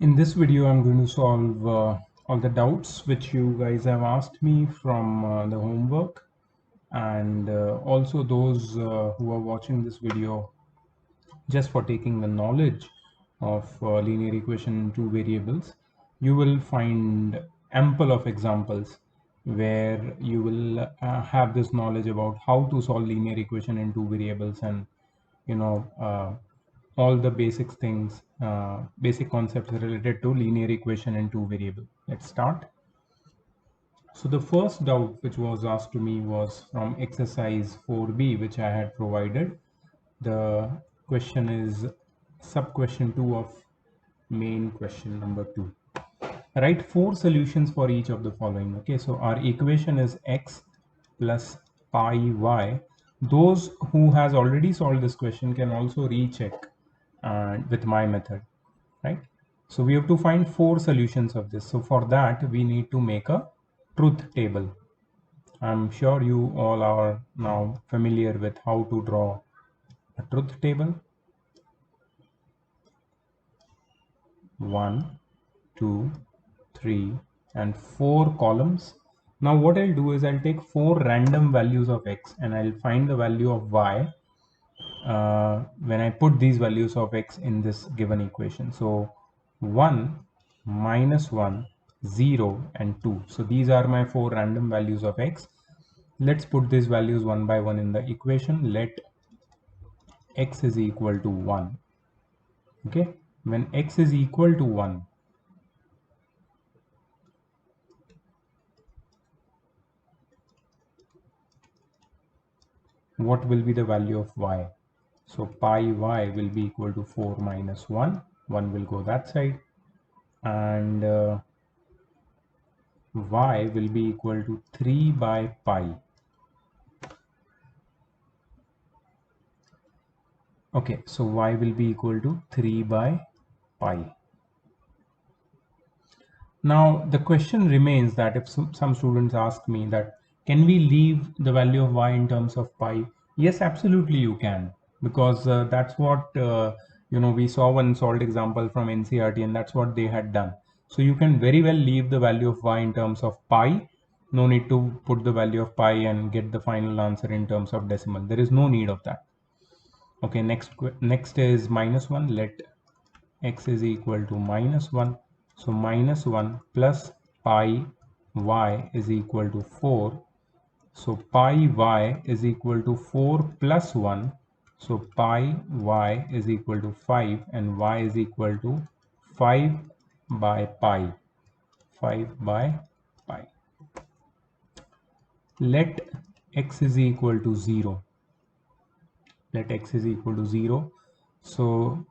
In this video, I'm going to solve all the doubts which you guys have asked me from the homework, and also those who are watching this video just for taking the knowledge of linear equation in two variables. You will find ample of examples where you will have this knowledge about how to solve linear equation in two variables, and you know all the basic things, basic concepts related to linear equation in two variable. Let's start. So the first doubt which was asked to me was from exercise 4b, which I had provided. The question is sub question 2 of main question number 2. Write 4 solutions for each of the following. Okay, so our equation is x plus pi y. Those who has already solved this question can also recheck with my method, right? So we have to find 4 solutions of this. So for that we need to make a truth table. I'm sure you all are now familiar with how to draw a truth table. 1, 2, 3, and 4 columns. Now what I'll do is I'll take 4 random values of x and I'll find the value of y when I put these values of x in this given equation. So 1, -1, 0, and 2. So these are my 4 random values of x. Let's put these values one by one in the equation. Let x is equal to 1. Okay, when x is equal to 1, what will be the value of y? So pi y will be equal to 4 minus 1. 1 will go that side, and y will be equal to 3 by pi. Okay, so y will be equal to 3 by pi. Now the question remains that if some students ask me that can we leave the value of y in terms of pi? Yes, absolutely you can, because that's what we saw one solved example from NCERT, and that's what they had done. So you can very well leave the value of y in terms of pi. No need to put the value of pi and get the final answer in terms of decimal. There is no need of that. Okay, next is -1. Let x is equal to -1. So -1 plus pi y is equal to 4. So pi y is equal to 4 plus 1. So pi y is equal to 5, and y is equal to 5 by pi. 5 by pi. Let x is equal to 0. Let x is equal to 0. So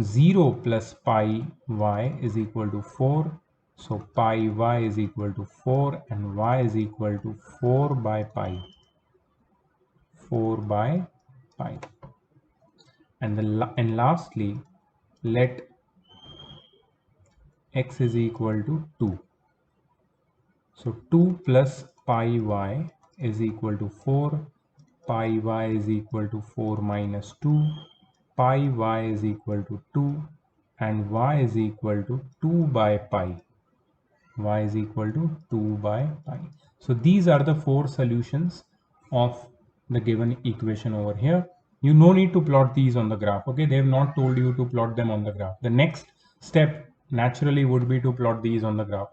0 plus pi y is equal to 4. So pi y is equal to 4, and y is equal to 4 by pi. 4 by pi. And lastly, let x is equal to 2. So 2 plus pi y is equal to 4. Pi y is equal to 4 minus 2. Pi y is equal to 2, and y is equal to 2 by pi. Y is equal to 2 by pi. So these are the 4 solutions of the given equation over here. You no need to plot these on the graph. Okay, they have not told you to plot them on the graph. The next step naturally would be to plot these on the graph,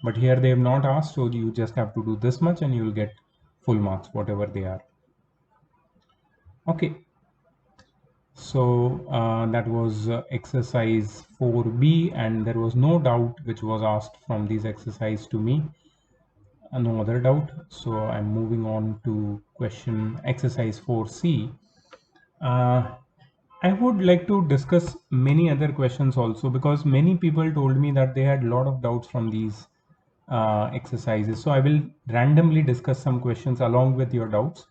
but here they have not asked, so you just have to do this much and you will get full marks, whatever they are. Okay, so that was exercise 4b, and there was no doubt which was asked from these exercise to me. No other doubt. So I'm moving on to question exercise 4c. I would like to discuss many other questions also, because many people told me that they had a lot of doubts from these exercises. So I will randomly discuss some questions along with your doubts.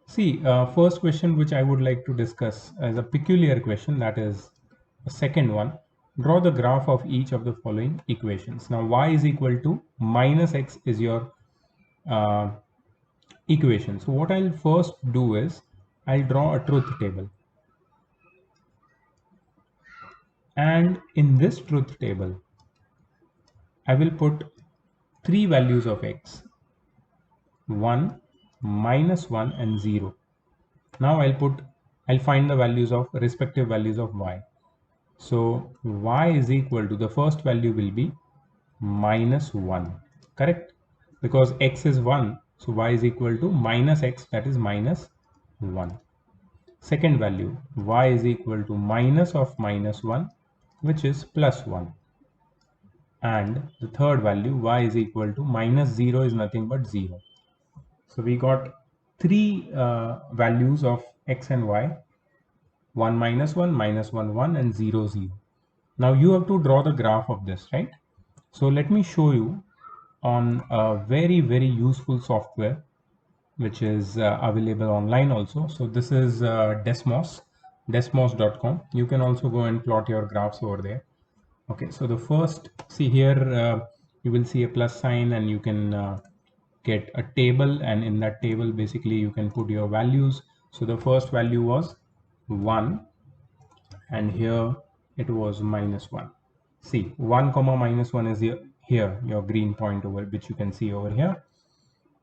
See, first question which I would like to discuss is a peculiar question, that is the second one. Draw the graph of each of the following equations. Now y is equal to minus x is your uh, equation. So what I'll first do is I'll draw a truth table. And in this truth table, I will put three values of x: 1, -1 and 0. Now I'll find the values of respective values of y. So y is equal to, the first value will be -1, correct? Because x is 1, so y is equal to minus x, that is -1. Second value, y is equal to minus of -1, which is +1. And the third value, y is equal to -0, is nothing but 0. So we got three values of x and y: 1, -1, -1, 1, and 0, 0. Now you have to draw the graph of this, right? So let me show you on a very, very useful software which is available online also. So this is Desmos, desmos.com. You can also go and plot your graphs over there. Okay, so the first, see here, you will see a plus sign, and you can get a table, and in that table basically you can put your values. So the first value was 1, and here it was -1. See, 1 comma -1 is here your green point over, which you can see over here.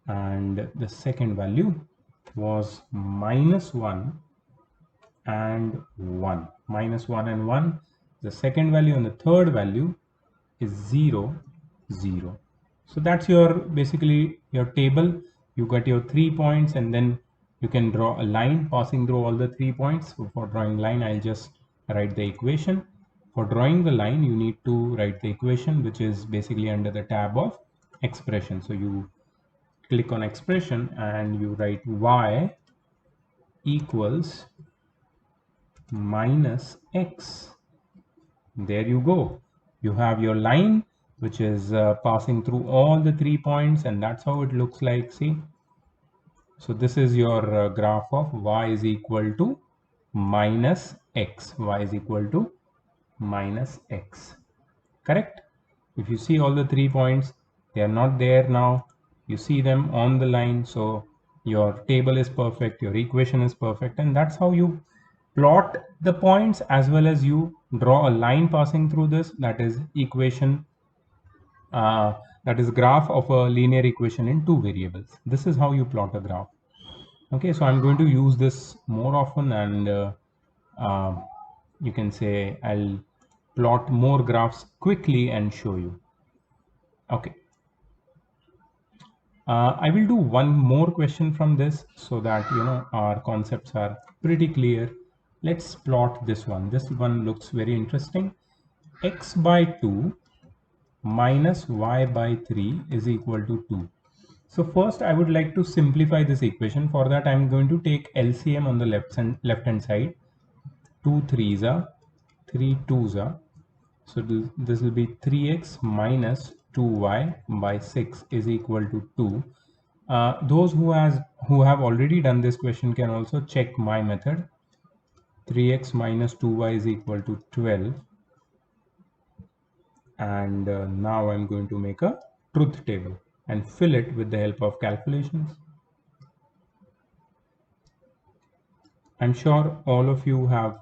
And the second value was -1 and 1. -1 and 1, the second value, and the third value is 0, 0. So that's your basically your table. You got your 3 points, and then you can draw a line passing through all the 3 points. So for drawing line, I'll just write the equation. For drawing the line, you need to write the equation, which is basically under the tab of expression. So you click on expression and you write y equals -x. There you go. You have your line which is passing through all the 3 points, and that's how it looks like. See, so this is your graph of y is equal to -x. Y is equal to -x, correct? If you see all the 3 points, they are not there now. You see them on the line, so your table is perfect, your equation is perfect, and that's how you plot the points, as well as you draw a line passing through this, that is equation, that is graph of a linear equation in two variables. This is how you plot a graph. Okay, so I'm going to use this more often, and uh, you can say I'll plot more graphs quickly and show you. Okay. I will do one more question from this, so that our concepts are pretty clear. Let's plot this one. This one looks very interesting. X by 2 minus y by 3 is equal to 2. So first I would like to simplify this equation. For that, I'm going to take LCM on the left hand side. 2 3s are 3 2s are. So this will be 3x minus 2y by 6 is equal to 2. Those who have already done this question can also check my method. 3x minus 2y is equal to 12. And now I'm going to make a truth table and fill it with the help of calculations. I'm sure all of you have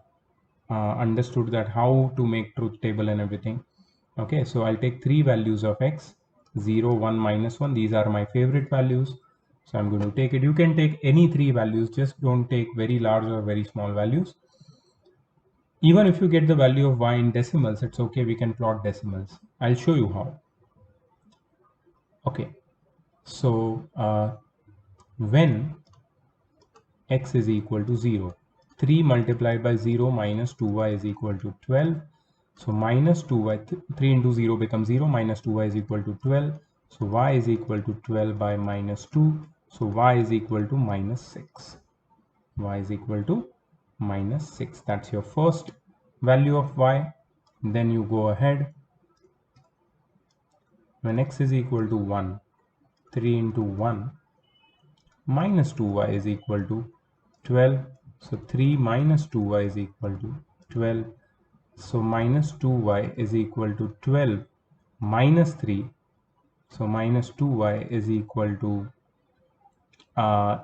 understood that how to make truth table and everything. Okay, so I'll take three values of x: 0, 1, -1. These are my favorite values, so I'm going to take it. You can take any three values, just don't take very large or very small values. Even if you get the value of y in decimals, it's okay, we can plot decimals. I'll show you how. Okay, so when x is equal to 0, 3 multiplied by 0 minus 2y is equal to 12. So minus 2y, 3 into 0 becomes 0, minus 2y is equal to 12. So y is equal to 12 by minus 2. So y is equal to -6. Y is equal to -6. That's your first value of y. Then you go ahead. When x is equal to 1, 3 into 1 minus 2y is equal to 12. So 3 minus 2y is equal to 12. So minus 2y is equal to 12 minus 3. So minus 2y is equal to,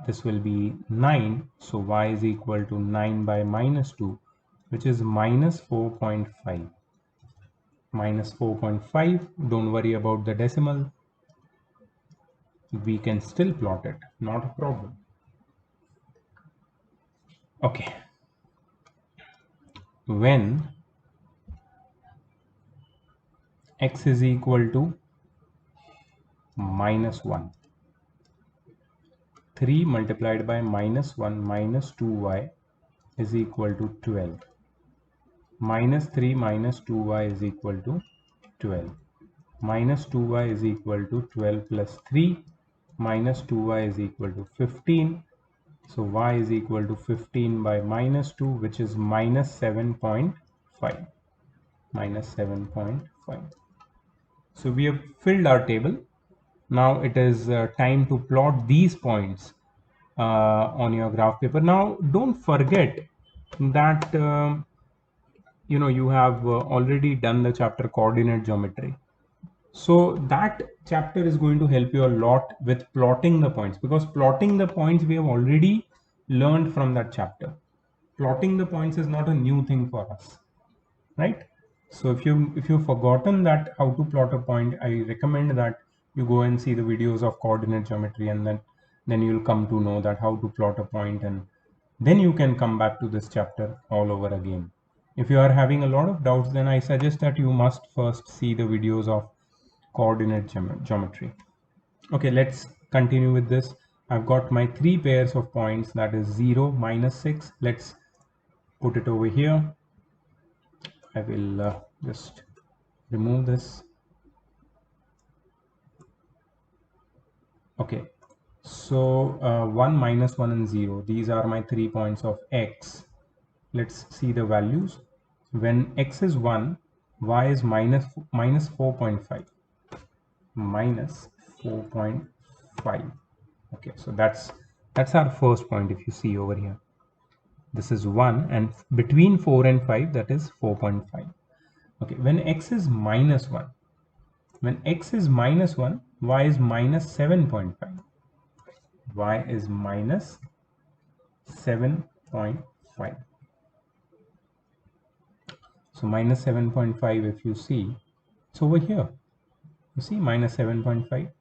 this will be 9. So y is equal to 9 by minus 2, which is minus 4.5. Minus 4.5, don't worry about the decimal. We can still plot it, not a problem. Okay. When x is equal to minus 1, 3 multiplied by minus 1 minus 2y is equal to 12. Minus 3 minus 2y is equal to 12. Minus 2y is equal to 12 plus 3. Minus 2y is equal to 15. So y is equal to 15 by minus 2, which is minus 7.5. Minus 7.5. So we have filled our table. Now it is time to plot these points on your graph paper. Now don't forget that you have already done the chapter coordinate geometry. So that chapter is going to help you a lot with plotting the points, because plotting the points we have already learned from that chapter. Plotting the points is not a new thing for us, right? So if you've forgotten that how to plot a point, I recommend that you go and see the videos of coordinate geometry, and then you'll come to know that how to plot a point, and then you can come back to this chapter all over again. If you are having a lot of doubts, then I suggest that you must first see the videos of coordinate geometry. Okay, let's continue with this. I've got my 3 pairs of points, that is 0, minus 6. Let's put it over here. I will just remove this. Okay, so 1, minus 1 and 0, these are my 3 points of x. Let's see the values. When x is 1, y is minus 4.5. Minus 4.5. Okay, so that's our first point. If you see over here, this is 1, and between 4 and 5, that is 4.5. Okay, when x is minus 1, when x is minus 1, y is minus 7.5. Y is minus 7.5. So minus 7.5, if you see, it's over here. You see minus 7.5,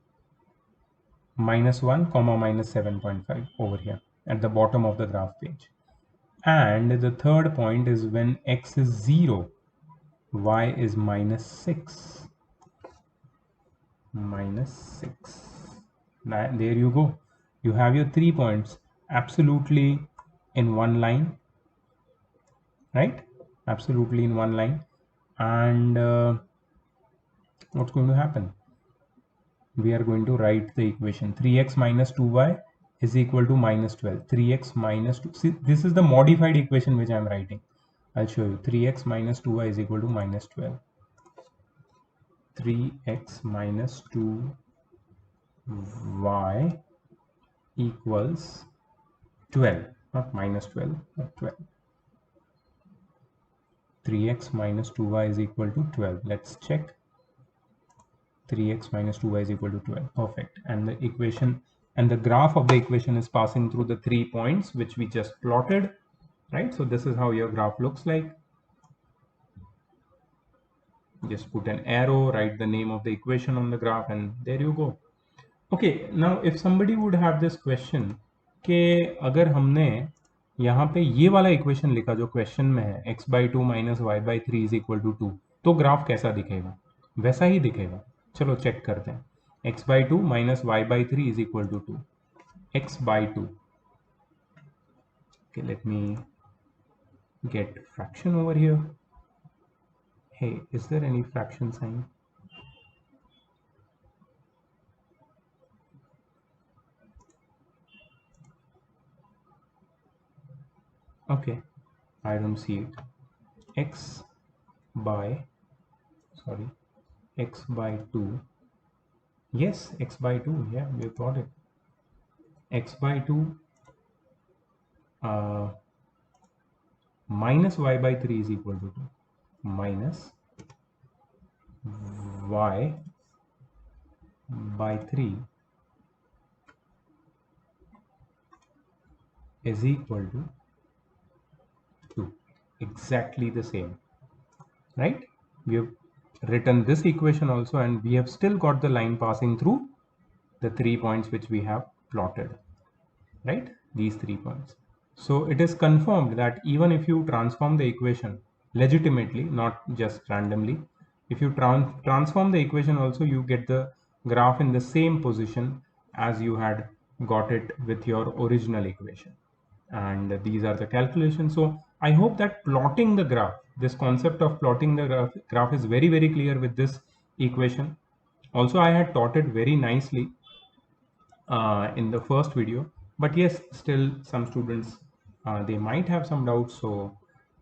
minus 1 comma minus 7.5 over here at the bottom of the graph page. And the third point is when x is 0, y is minus 6. Minus 6. Now, there you go. You have your 3 points absolutely in one line, right? Absolutely in one line. And what's going to happen? We are going to write the equation 3x minus 2y is equal to minus 12. 3x minus 2. See, this is the modified equation which I am writing. I'll show you. 3x minus 2y is equal to minus 12. 3x minus 2y equals 12, not minus 12, but 12. 3x minus 2y is equal to 12. Let's check. 3x minus 2y is equal to 12. Perfect. And the equation and the graph of the equation is passing through the 3 points which we just plotted, right? So this is how your graph looks like. Just put an arrow, write the name of the equation on the graph, and there you go. Okay, now if somebody would have this question कि अगर हमने यहाँ पे ये वाला equation लिखा जो question में है x by 2 minus y by 3 is equal to 2, तो ग्राफ कैसा दिखेगा? वैसा ही दिखेगा. चलो चेक करते हैं. x by 2 minus y by 3 is equal to 2. x by 2. Okay, let me get fraction over here. Hey, is there any fraction sign? Okay, I don't see it. X by 2. Yes, x by 2. Yeah, we've got it. X by 2 minus y by 3 is equal to 2. Minus y by 3 is equal to 2. exactly the same, right? We have written this equation also, and we have still got the line passing through the 3 points which we have plotted, right? These 3 points. So it is confirmed that even if you transform the equation legitimately, not just randomly, if you transform the equation also, you get the graph in the same position as you had got it with your original equation. And these are the calculations. So I hope that plotting the graph, this concept of plotting the graph is very, very clear with this equation. Also, I had taught it very nicely in the first video, but yes, still some students they might have some doubts. So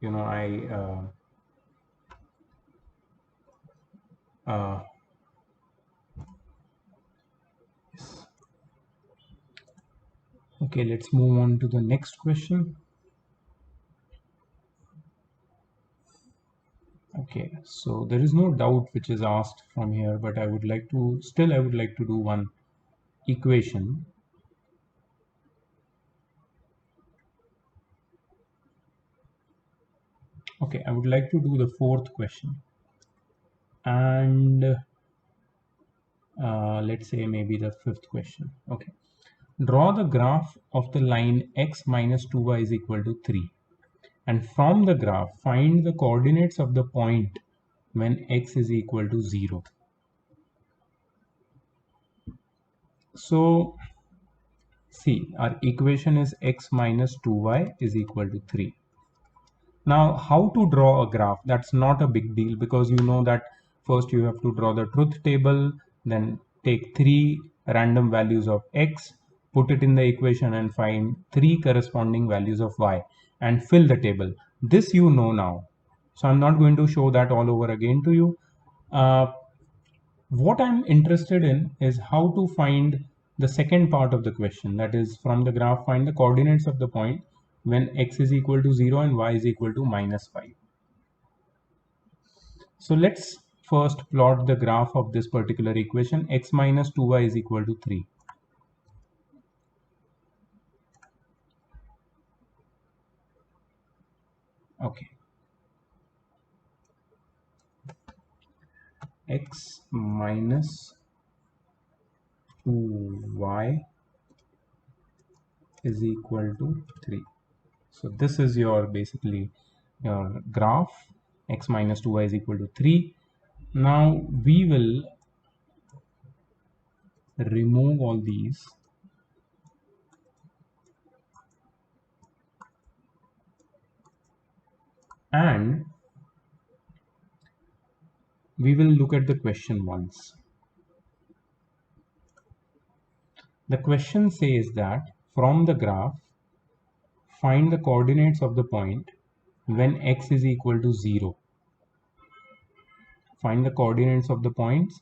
I uh, yes. Okay, let's move on to the next question. Okay, so there is no doubt which is asked from here, but I would like to do one equation. Okay, I would like to do the fourth question, and let's say maybe the fifth question. Okay, draw the graph of the line x minus 2y is equal to 3, and from the graph find the coordinates of the point when x is equal to 0. So see, our equation is x minus 2y is equal to 3. Now, how to draw a graph? That's not a big deal, because you know that first you have to draw the truth table, then take 3 random values of x, put it in the equation and find 3 corresponding values of y and fill the table. This you know now. So I'm not going to show that all over again to you. What I'm interested in is how to find the second part of the question, that is, from the graph find the coordinates of the point when x is equal to 0 and y is equal to minus 5. So let's first plot the graph of this particular equation, x minus 2y is equal to 3. Okay, x minus 2y is equal to 3. So this is your basically your graph, x minus 2y is equal to 3. Now we will remove all these and we will look at the question once. The question says that from the graph find the coordinates of the point when x is equal to 0. Find the coordinates of the points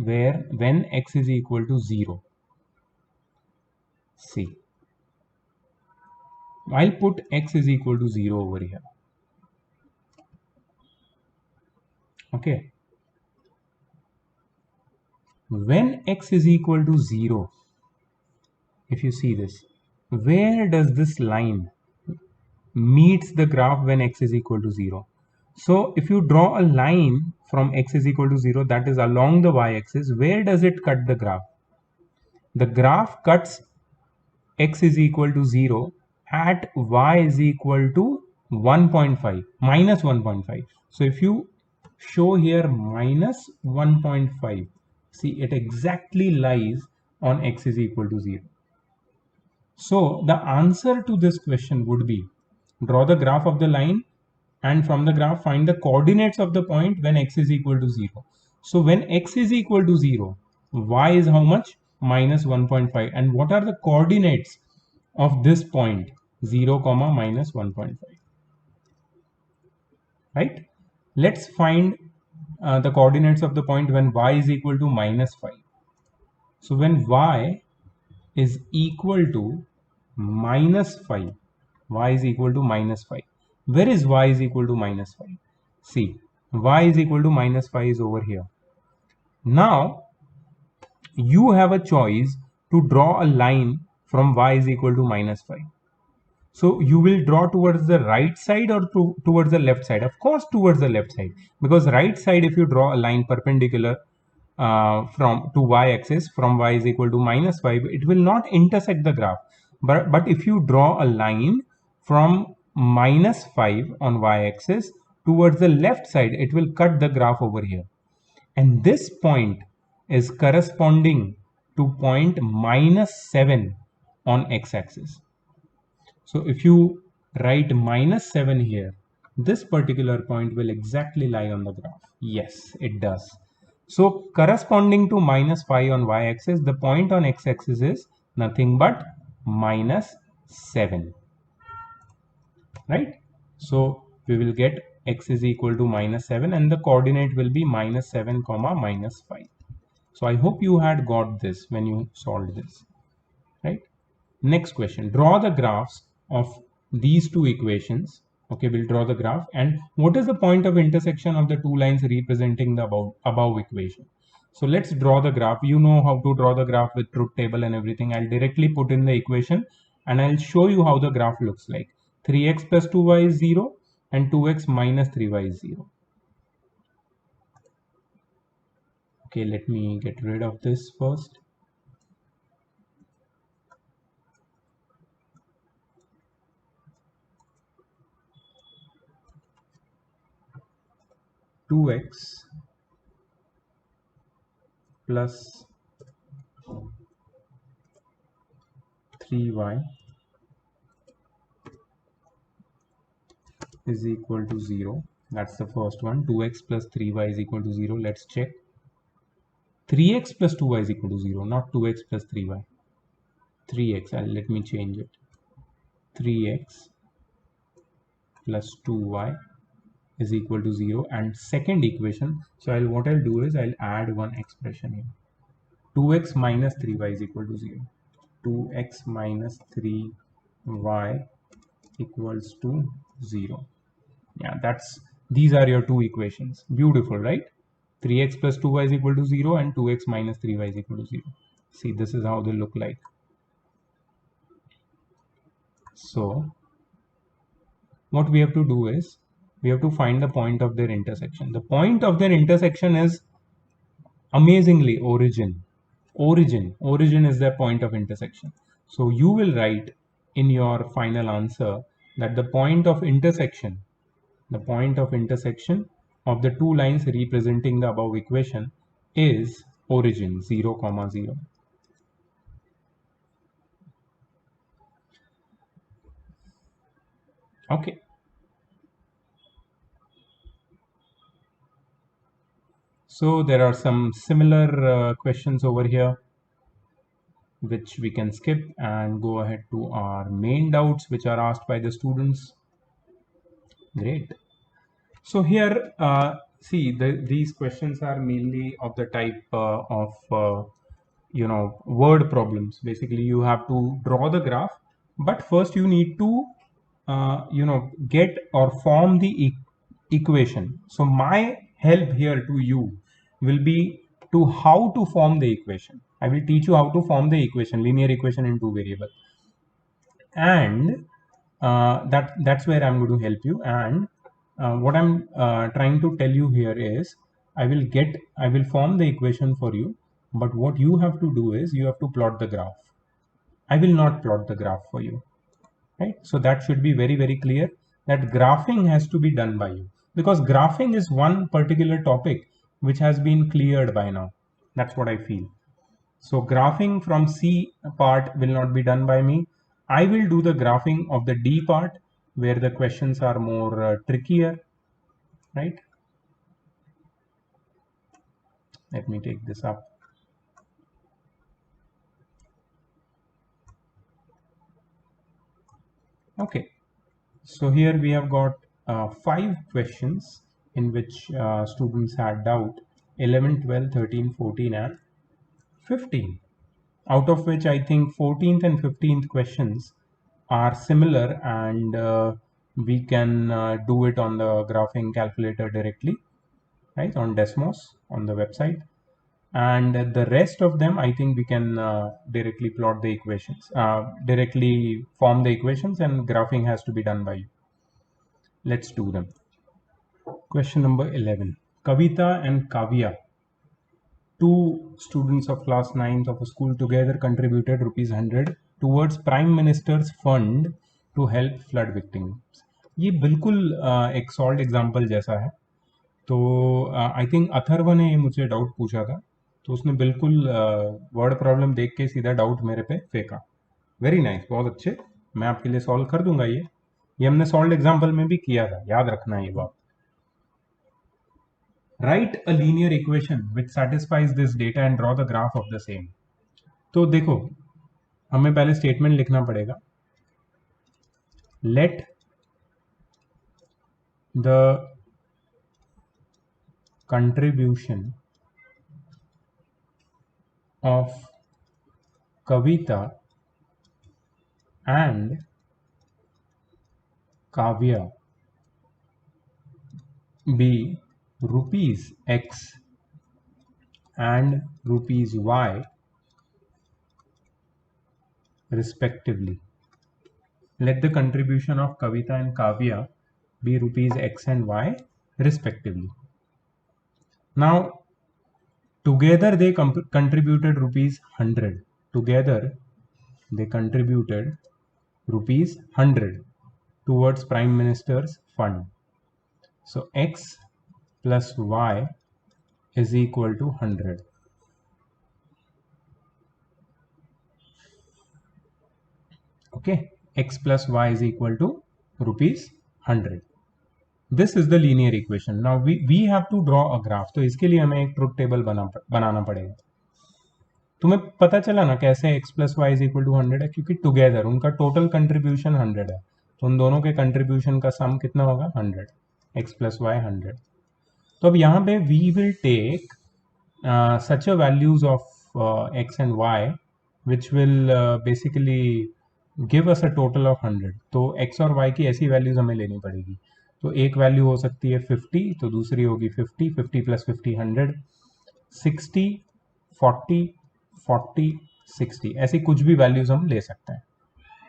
where when x is equal to 0. See, I'll put x is equal to 0 over here. Okay. When x is equal to 0, if you see this, where does this line meets the graph when x is equal to 0? So if you draw a line from x is equal to 0 that is along the y-axis, where does it cut the graph? The graph cuts x is equal to 0 at y is equal to 1.5, minus 1.5. So if you show here minus 1.5, see, it exactly lies on x is equal to 0. So the answer to this question would be draw the graph of the line and from the graph find the coordinates of the point when x is equal to 0. So when x is equal to 0, y is how much? Minus 1.5. And what are the coordinates of this point? 0 comma minus 1.5. Right? Let's find the coordinates of the point when y is equal to minus 5. So when y is equal to minus 5, y is equal to minus 5. Where is y is equal to minus 5? See, y is equal to minus 5 is over here. Now, you have a choice to draw a line from y is equal to minus 5. So you will draw towards the right side or towards the left side? Of course, towards the left side, because right side, if you draw a line perpendicular from to y-axis from y is equal to -5, it will not intersect the graph. But if you draw a line from -5 on y-axis towards the left side, it will cut the graph over here. And this point is corresponding to point -7 on x-axis. So if you write -7 here, this particular point will exactly lie on the graph. Yes, it does. So corresponding to -5 on y-axis, the point on x-axis is nothing but -7, right? So we will get x is equal to -7 and the coordinate will be -7 comma -5. So I hope you had got this when you solved this, right? Next question, draw the graphs of these two equations. Okay, we'll draw the graph. And what is the point of intersection of the two lines representing the above equation? So let's draw the graph. You know how to draw the graph with truth table and everything. I'll directly put in the equation and I'll show you how the graph looks like. 3x plus 2y is 0 and 2x minus 3y is 0. Okay, let me get rid of this first. Two x plus 3y is equal to 0. That's the first one. 2x plus 3y is equal to 0. Let's check. 3x plus 2y is equal to 0, not 2x plus 3y. 3x, let me change it. 3x plus 2y is equal to 0. And second equation, so what I'll do is I'll add one expression here. 2x minus 3y is equal to 0. 2x minus 3y equals to 0. Yeah, these are your two equations. Beautiful, right? 3x plus 2y is equal to 0 and 2x minus 3y is equal to 0. See, this is how they look like. So what we have to do is we have to find the point of their intersection. The point of their intersection is amazingly origin. Origin is their point of intersection. So you will write in your final answer that the point of intersection of the two lines representing the above equation is origin 0, 0. Okay. So there are some similar questions over here which we can skip and go ahead to our main doubts which are asked by the students. Great. So here, see, these questions are mainly of the type of, word problems. Basically, you have to draw the graph, but first you need to, get or form the equation. So my help here to you will be to how to form the equation. I will teach you how to form the equation, linear equation in two variables. And that's where I'm going to help you. And what I'm trying to tell you here is I will form the equation for you, but what you have to do is you have to plot the graph. I will not plot the graph for you, right? So that should be very, very clear that graphing has to be done by you, because graphing is one particular topic which has been cleared by now. That's what I feel. So graphing from C part will not be done by me. I will do the graphing of the D part where the questions are more trickier, right? Let me take this up. Okay, so here we have got 5 questions in which students had doubt: 11, 12, 13, 14 and 15. Out of which I think 14th and 15th questions are similar, and we can do it on the graphing calculator directly, right, on Desmos on the website. and the rest of them I think we can directly plot the equations, directly form the equations, and graphing has to be done by you. Let's do them. Question number 11. Kavita and Kavya, two students of class 9th of a school, together contributed ₹100 towards Prime Minister's fund to help flood victims. ये बिल्कुल एक solved example जैसा है. तो I think Atharva ने मुझे doubt पूछा था, तो उसने बिल्कुल वर्ड प्रॉब्लम देख के सीधा डाउट मेरे पे फेंका. वेरी नाइस, बहुत अच्छे. मैं आपके लिए सॉल्व कर दूंगा. ये हमने सॉल्व एग्जाम्पल में भी किया था, याद रखना ये बात. Right a linear equation which satisfies this data and draw the graph of the same. तो देखो, हमें पहले स्टेटमेंट लिखना पड़ेगा. Let the contribution of Kavita and Kavya be rupees X and rupees Y respectively. Let the contribution of Kavita and Kavya be rupees X and Y respectively. Now, together they contributed ₹100. Together they contributed ₹100 towards Prime Minister's fund. So X plus Y is equal to 100. Okay, X plus Y is equal to ₹100. This is the linear equation. Now we have to draw a graph. तो इसके लिए हमें एक truth table बनाना पड़ेगा. तुम्हें पता चला ना कैसे x plus Y is equal to 100 है, क्योंकि टुगेदर उनका टोटल कंट्रीब्यूशन 100 है. तो उन दोनों के कंट्रीब्यूशन का सम कितना होगा? 100. x plus y 100. तो अब यहाँ पे we will take such a values of x and y which will basically give us a total of 100. तो x और y की ऐसी वैल्यूज हमें लेनी पड़ेगी. तो एक वैल्यू हो सकती है 50, तो दूसरी होगी 50. 50 प्लस 50 100. 60 40 40 60, ऐसी कुछ भी वैल्यूज हम ले सकते हैं.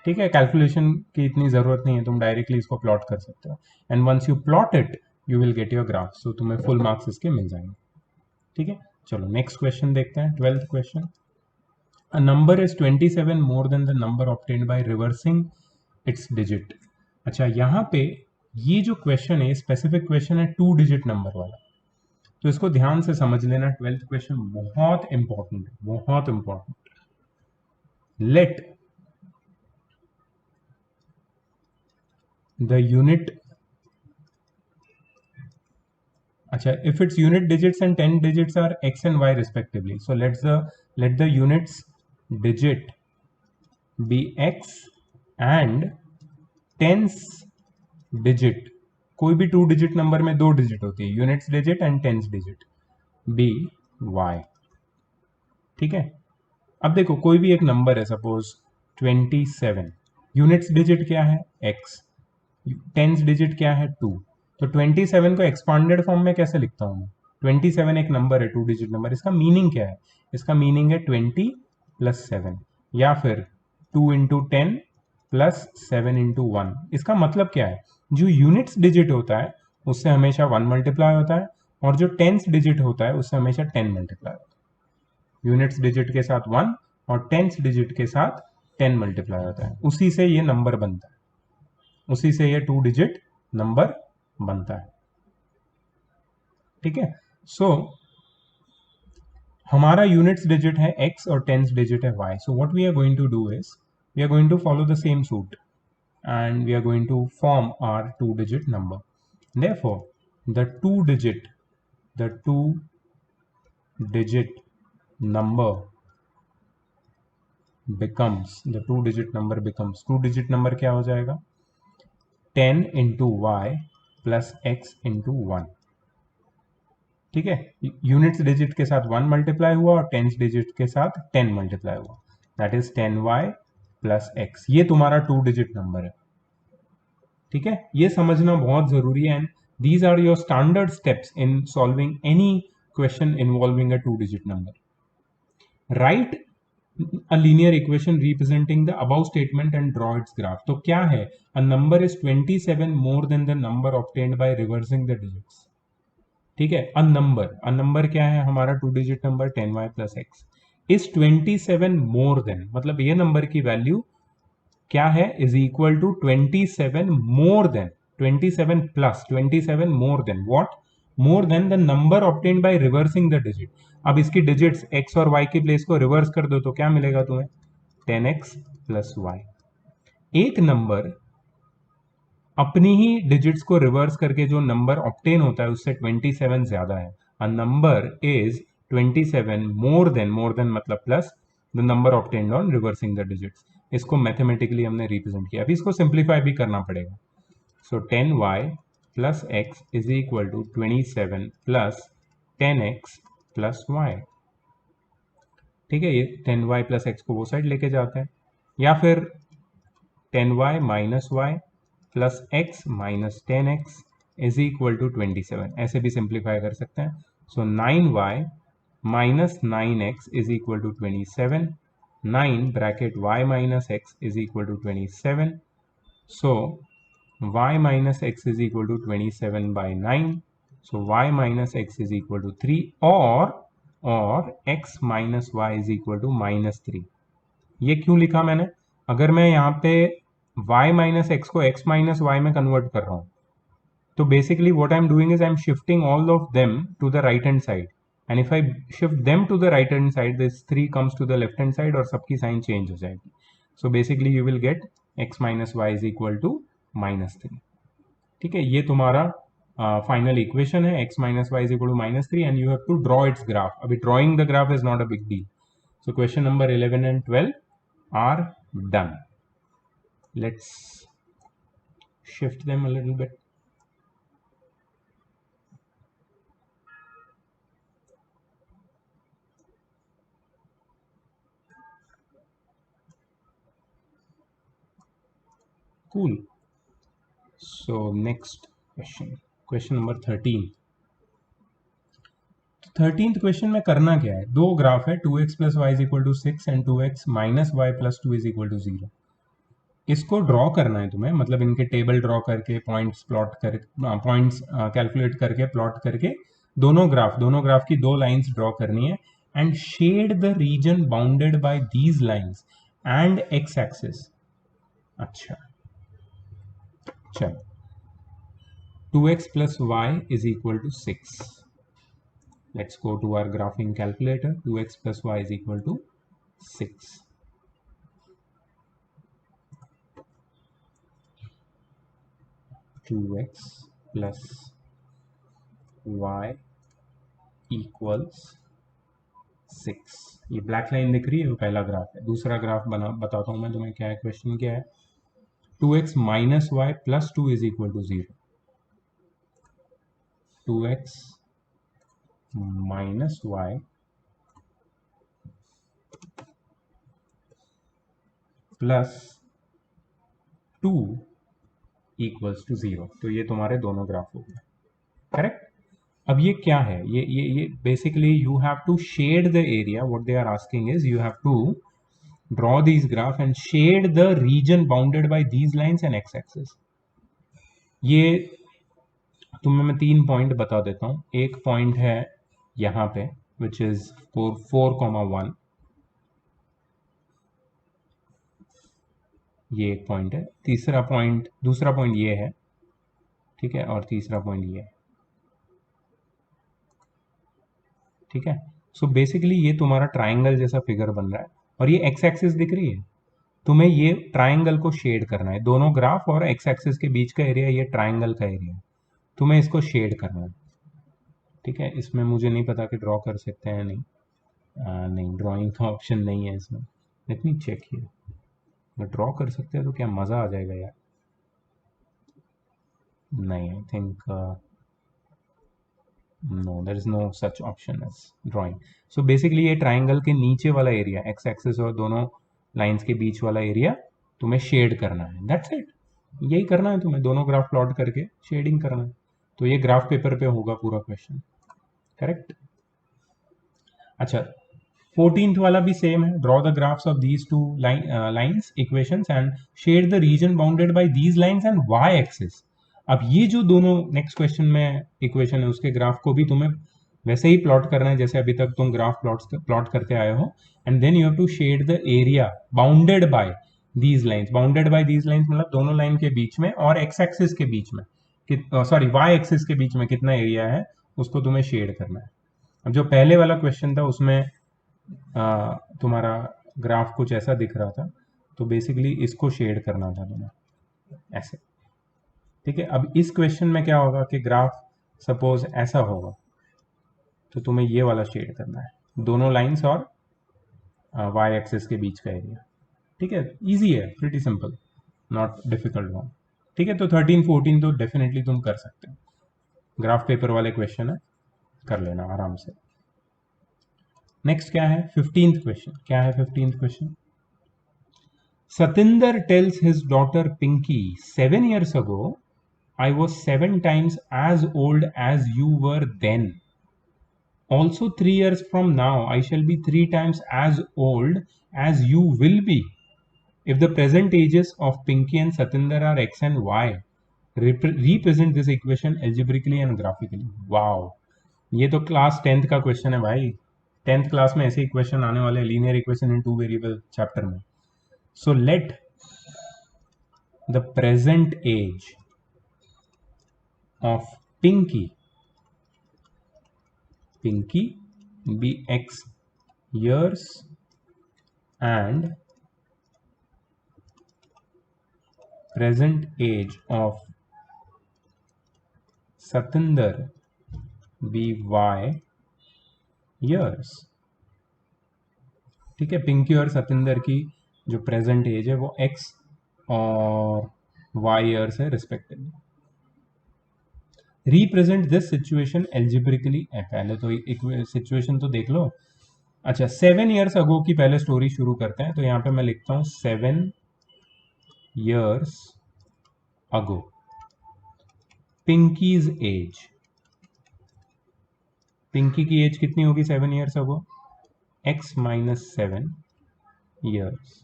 ठीक है, कैलकुलेशन की इतनी ज़रूरत नहीं है, तुम डायरेक्टली इसको प्लॉट कर सकते हो. And once you plot it you will get your graph. So तुम्हें फुल मार्क्स इसके मिल जाएंगे. ठीक है, चलो नेक्स्ट क्वेश्चन देखते हैं. 12th question. A number is 27 more than the number obtained by reversing it's digit. अच्छा, यहाँ पे ये जो क्वेश्चन है स्पेसिफिक क्वेश्चन है 2 डिजिट नंबर वाला, तो इसको ध्यान से समझ लेना. 12th क्वेश्चन बहुत इंपॉर्टेंट है, बहुत इंपॉर्टेंट. लेट द यूनिट, अच्छा, if it's unit digits and 10 digits are x and y respectively, so let the units digit be x and tens digit, कोई भी 2 डिजिट नंबर में 2 डिजिट होती है, units digit and tens digit, be y. ठीक है, अब देखो कोई भी एक नंबर है, सपोज 27. यूनिट्स डिजिट क्या है? x. टेंस डिजिट क्या है? 2. तो 27 को एक्सपांडेड फॉर्म में कैसे लिखता हूं मैं? 27 एक नंबर है, 2 डिजिट नंबर. इसका मीनिंग क्या है? इसका मीनिंग है 20 प्लस 7, या फिर 2 इंटू 10 प्लस 7 इंटू 1. इसका मतलब क्या है? जो यूनिट्स डिजिट होता है उससे हमेशा 1 मल्टीप्लाई होता है, और जो टेंस डिजिट होता है उससे हमेशा 10 मल्टीप्लाई होता है. यूनिट्स डिजिट के साथ 1 और टेंस डिजिट के साथ 10 मल्टीप्लाई होता है. उसी से ये नंबर बनता है, उसी से ये 2 डिजिट नंबर बनता है. ठीक है, सो हमारा यूनिट्स डिजिट है x और टेंस डिजिट है y. So what we are going to do is we are going to follow the same suit and we are going to form our 2 digit number. Therefore, the 2 digit number becomes 2 digit number क्या हो जाएगा? 10 into y plus x into 1. ठीक है, units digit के साथ 1 multiply हुआ और tens digit के साथ 10 मल्टीप्लाई हुआ, that is 10y plus x. ये तुम्हारा 2 डिजिट नंबर है. ठीक है, ये समझना बहुत जरूरी है. And these are your standard steps in solving any question involving a 2-digit number. Write a linear equation representing the above statement and draw its graph. तो क्या है? A number is 27 more than the number obtained by reversing the digits. ठीक है, a number क्या है हमारा 2-digit number 10y plus x is 27 more than, मतलब ये नंबर की वैल्यू क्या है, is equal to 27 more than 27 plus 27 more than what, more than the number obtained by reversing the digit. अब इसकी डिजिट्स x और y की place को रिवर्स कर दो तो क्या मिलेगा तुम्हें, 10x प्लस y. एक नंबर अपनी ही डिजिट्स को रिवर्स करके जो नंबर ऑब्टेन होता है उससे 27 ज्यादा है. A number is 27 more than मतलब plus the number obtained on reversing the digits. इसको मैथमेटिकली हमने रिप्रेजेंट किया. अभी इसको सिंप्लीफाई भी करना पड़ेगा. So 10y plus x is equal to 27 plus 10x plus y. ठीक है, ये 10y प्लस x को वो साइड लेके जाते हैं, या फिर 10y minus y plus x minus 10x is equal to 27, ऐसे भी सिंप्लीफाई कर सकते हैं. So 9y minus 9x is equal to 27. 9 bracket y minus x is equal to 27. So y minus x is equal to 27 by 9. So y minus x is equal to 3, or x minus y is equal to minus 3. ये क्यों लिखा मैंने? अगर मैं यहाँ पे y minus x को x minus y में कन्वर्ट कर रहा हूँ तो basically what I'm doing is I'm shifting all of them to the right hand side. And if I shift them to the right hand side, this 3 comes to the left hand side और सबकी sign change हो जाएगी. So basically you will get x minus y is equal to minus 3. ठीक है, ये तुम्हारा final equation है. x minus y is equal to minus 3 and you have to draw its graph. अभी drawing the graph is not a big deal. So question number 11 and 12 are done. Let's shift them a little bit. Cool. So next question number 13. 13th question में करना क्या है, दो graph है 2x plus Y is equal to 6 and 2x minus y plus 2 is equal to 0. इसको draw करना है तुम्हें, मतलब इनके टेबल ड्रॉ करके पॉइंट्स प्लॉट कर पॉइंट्स कैलकुलेट करके प्लॉट करके दोनों ग्राफ की दो लाइंस ड्रॉ करनी है. And shade the region bounded by these lines and x axis. अच्छा चलो, 2x plus y is equal to 6. Let's go to our graphing calculator. 2x plus y is equal to 6. Two x plus y equals 6. ये black line दिख रही है, वो पहला graph है. दूसरा ग्राफ बताता हूं मैं तुम्हें क्या है. क्वेश्चन क्या है, 2x minus y plus 2 is equal to 0. 2x minus y plus 2 equals to 0. तो ये तुम्हारे दोनों ग्राफ हो गए. करेक्ट. अब ये क्या है, ये basically you have to shade the area. What they are asking is you have to draw these graph and shade the region bounded by these lines and x axis. ये तुम्हें मैं 3 पॉइंट बता देता हूं. एक पॉइंट है यहां पे which is 4,1. ये एक पॉइंट है. दूसरा पॉइंट ये है, ठीक है, और तीसरा पॉइंट ये है. ठीक है. सो बेसिकली ये तुम्हारा ट्राइंगल जैसा फिगर बन रहा है और ये एक्स एक्सिस दिख रही है. तुम्हें ये ट्राइंगल को शेड करना है. दोनों ग्राफ और एक्स एक्सिस के बीच का एरिया ये ट्राइंगल का एरिया है. तुम्हें इसको शेड करना है. ठीक है, इसमें मुझे नहीं पता कि ड्रॉ कर सकते हैं नहीं. नहीं, ड्राइंग का ऑप्शन नहीं है इसमें. Let me check here. अगर ड्रॉ कर सकते हैं तो क्या मज़ा आ जाएगा यार. नहीं, I think no, there is no such option as drawing. So basically ये ट्राइंगल के नीचे वाला एरिया, एक्स एक्सिस और दोनों लाइंस के बीच वाला एरिया तुम्हें शेड करना है. That's it. यही करना है तुम्हें, दोनों ग्राफ प्लॉट करके शेडिंग करना है. तो ये ग्राफ पेपर पे होगा पूरा क्वेश्चन. करेक्ट. अच्छा, 14th वाला भी सेम है, draw the graphs of these two lines equations and shade the region bounded by these lines and y axis. अब ये जो दोनों नेक्स्ट क्वेश्चन में इक्वेशन है उसके ग्राफ को भी तुम्हें वैसे ही प्लॉट करना है जैसे अभी तक तुम ग्राफ प्लॉट करते आए हो, and then you have to shade the area bounded by these lines. Bounded by these lines मतलब दोनों लाइन के बीच में और एक्स एक्सिस के बीच में, सॉरी वाई एक्सिस के बीच में कितना एरिया है उसको तुम्हें शेड करना है। अब जो पहले वाला क्वेश्चन था उसमें तुम्हारा ग्राफ कुछ ऐसा दिख रहा था, तो बेसिकली इसको शेड करना था तुम्हें ऐसे। ठीक है, अब इस क्वेश्चन में क्या होगा कि ग्राफ सपोज ऐसा होगा, तो तुम्हें ये वाला शेड करना है, दोनों लाइंस और वाई एक्सिस के बीच का एरिया। ठीक है, इजी है, pretty simple, not difficult one. ठीक है, तो 13 14 तो डेफिनेटली तुम कर सकते हो, ग्राफ पेपर वाले क्वेश्चन है, कर लेना आराम से। नेक्स्ट क्या है 15th क्वेश्चन, क्या है 15th question? Satinder tells his daughter Pinky, 7 years ago, I was 7 times as old as you were then. Also 3 years from now, I shall be 3 times as old as you will be. If the present ages of Pinky and Satinder are x and y, represent this equation algebraically and graphically. Wow, ये तो class 10th का question है भाई, 10th class में ऐसे equation आने वाले हैं, linear equation in 2 variable chapter में। So let the present age of Pinky be x years and present age of Satinder be y years। ठीक है, पिंकी और सतिंदर की जो प्रेजेंट एज है वो x और y ईयर्स है respectively. Represent this situation algebraically. पहले तो एक सिचुएशन तो देख लो। अच्छा, 7 ईयर्स अगो की पहले स्टोरी शुरू करते हैं, तो यहाँ पे मैं लिखता हूँ 7 years ago Pinky's age. Pinky की एज कितनी होगी 7 years ago? x - 7 years.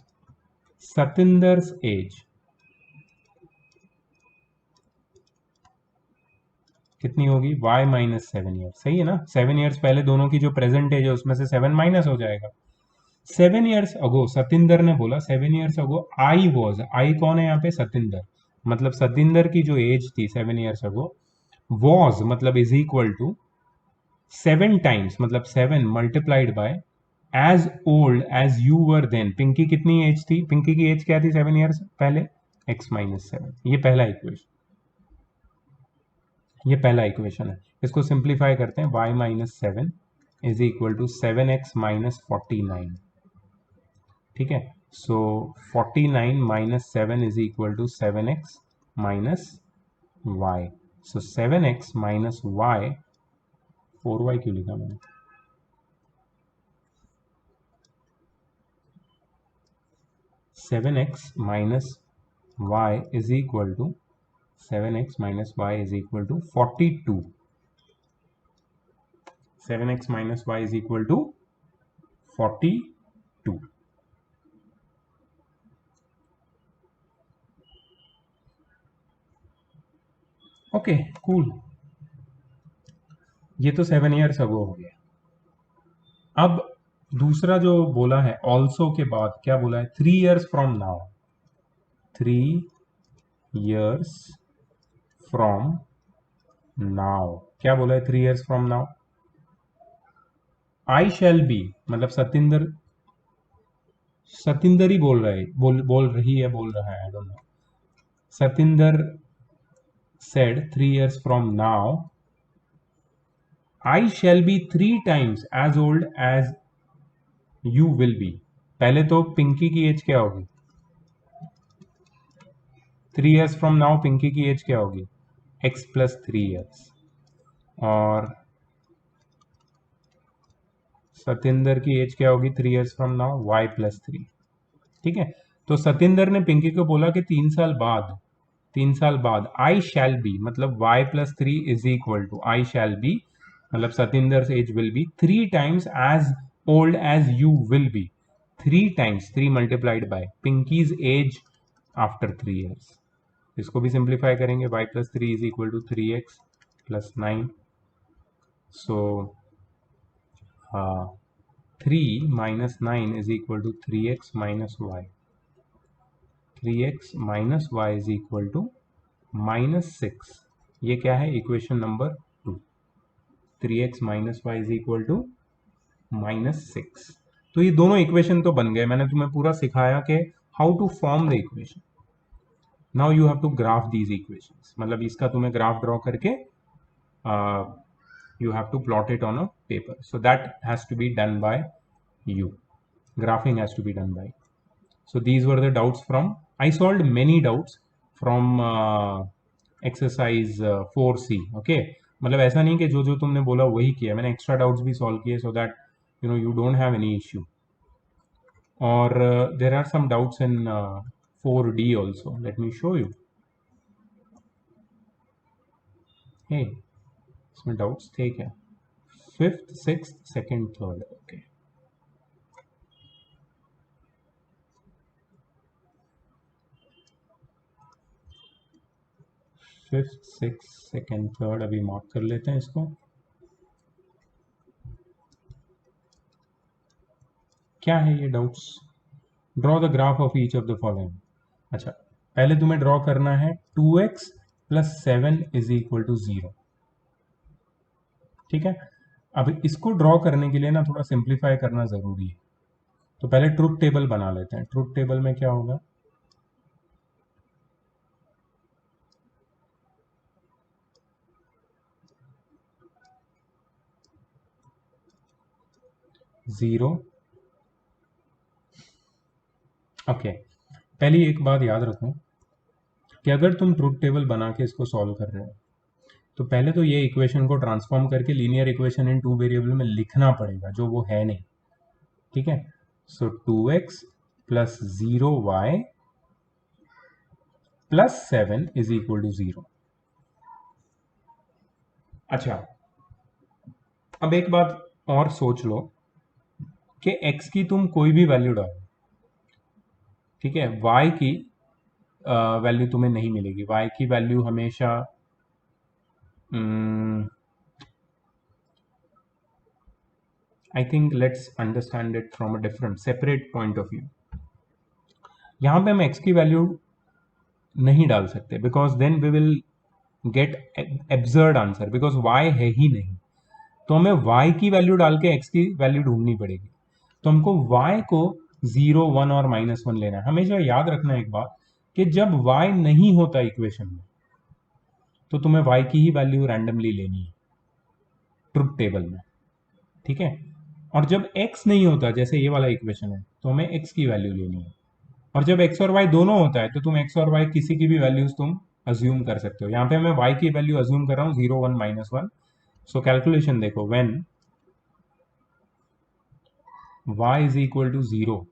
Satinder's age कितनी होगी? y - 7 years. सही है ना, 7 ईयर्स पहले दोनों की जो प्रेजेंट एज है उसमें से 7 माइनस हो जाएगा। 7 ईयर्स अगो सतिंदर ने बोला 7 ईयर्स अगो आई वॉज, आई कौन है यहाँ पे? सतिंदर। मतलब सतिंदर की जो एज थी 7 ईयर्स अगो, वॉज मतलब इज इक्वल टू 7 टाइम्स मतलब 7 multiplied by age old age you were then. Pinky कितनी एज थी? पिंकी की एज क्या थी 7 ईयर्स पहले? x - 7। ये पहला इक्वेशन, ये पहला इक्वेशन है। इसको सिंप्लीफाई करते हैं, y - 7 is equal to 7x - 49। ठीक है, so 49 - 7 is equal to 7x - y। So 7x - y, 4y क्यों लिखा मैंने? 7x - y is equal to 7x - y is equal to 42। 7x - y is equal to 42। Okay cool, ये तो 7 years अगो हो गया। अब दूसरा जो बोला है ऑल्सो के बाद क्या बोला है? 3 years from now. 3 years from now क्या बोला है? 3 years from now I shall be, मतलब सतिंदर, सतिंदर ही बोल रहा है, बोल रही है, बोल रहा है, I don't know. Satinder said 3 years from now I shall be 3 times as old as you will be। पहले तो पिंकी की एज क्या होगी? 3 years from now पिंकी की एज क्या होगी? x + 3 years। और सतिंदर की एज क्या होगी 3 years from now? y + 3। ठीक है, तो सतिंदर ने पिंकी को बोला कि 3 साल बाद आई शैल बी, मतलब y + 3 is equal to I shall be मतलब Satinder's age will be 3 times as old as you will be. 3 times, 3 multiplied by Pinky's age after 3 years. इसको भी सिंप्लीफाई करेंगे. y plus 3 is equal to 3x plus 9. So 3 minus 9 is equal to 3x minus y. 3x minus y is equal to minus 6. ये क्या है? Equation number 2. 3x minus y is equal to -6. तो ये दोनों equation तो बन गए. मैंने तुम्हें पूरा सिखाया कि how to form the equation. Now you have to graph these equations. मतलब इसका तुम्हें ग्राफ ड्रॉ करके you have to plot it on a paper. So that has to be done by you. Graphing has to be done by. So these were the doubts from, I solved many doubts from exercise 4C. Okay, मतलब ऐसा नहीं कि जो जो तुमने बोला वही किया. मैंने एक्स्ट्रा डाउट्स भी सॉल्व किए so that you don't have any issue. Or there are some doubts in 4D also. Let me show you. Hey, इसमें डाउट्स थे क्या? 5th, 6th, 2nd, 3rd. Okay. 5th, 6th, 2nd, 3rd अभी mark कर लेते हैं इसको. क्या है ये doubts? Draw the graph of each of the following. अच्छा, पहले तुम्हें ड्रॉ करना है 2x plus 7 is equal to 0. ठीक है. अब इसको ड्रॉ करने के लिए ना थोड़ा सिंप्लीफाई करना जरूरी है. तो पहले ट्रुथ टेबल बना लेते हैं. ट्रुथ टेबल में क्या होगा? जीरो. ओके, पहली एक बात याद रखो कि अगर तुम ट्रुथ टेबल बना के इसको सॉल्व कर रहे हो तो पहले तो ये इक्वेशन को ट्रांसफॉर्म करके लीनियर इक्वेशन इन 2 वेरिएबल में लिखना पड़ेगा, जो वो है नहीं. ठीक है. सो 2x plus 0y plus 7 is equal to 0. अच्छा, अब एक बात और सोच लो कि x की तुम कोई भी वैल्यू डालो, ठीक है, y की वैल्यू तुम्हें नहीं मिलेगी. y की वैल्यू हमेशा I think let's understand it from a different separate point of view. यहां पे हम x की वैल्यू नहीं डाल सकते because then we will get absurd answer, because y है ही नहीं. तो हमें y की वैल्यू डाल के x की वैल्यू ढूंढनी पड़ेगी. तो हमको y को 0, 1 और -1 लेना है. हमेशा याद रखना एक बात कि जब y नहीं होता इक्वेशन में तो तुम्हें y की ही वैल्यू रैंडमली लेनी है ट्रुथ टेबल में. ठीक है. और जब x नहीं होता, जैसे ये वाला इक्वेशन है, तो हमें x की वैल्यू लेनी है. और जब x और y दोनों होता है तो तुम x और y किसी की भी वैल्यूज तुम अज्यूम कर सकते हो. यहाँ पे मैं y की वैल्यू अज्यूम कर रहा हूँ 0, 1, -1. सो कैलकुलेशन देखो, when y is equal to 0,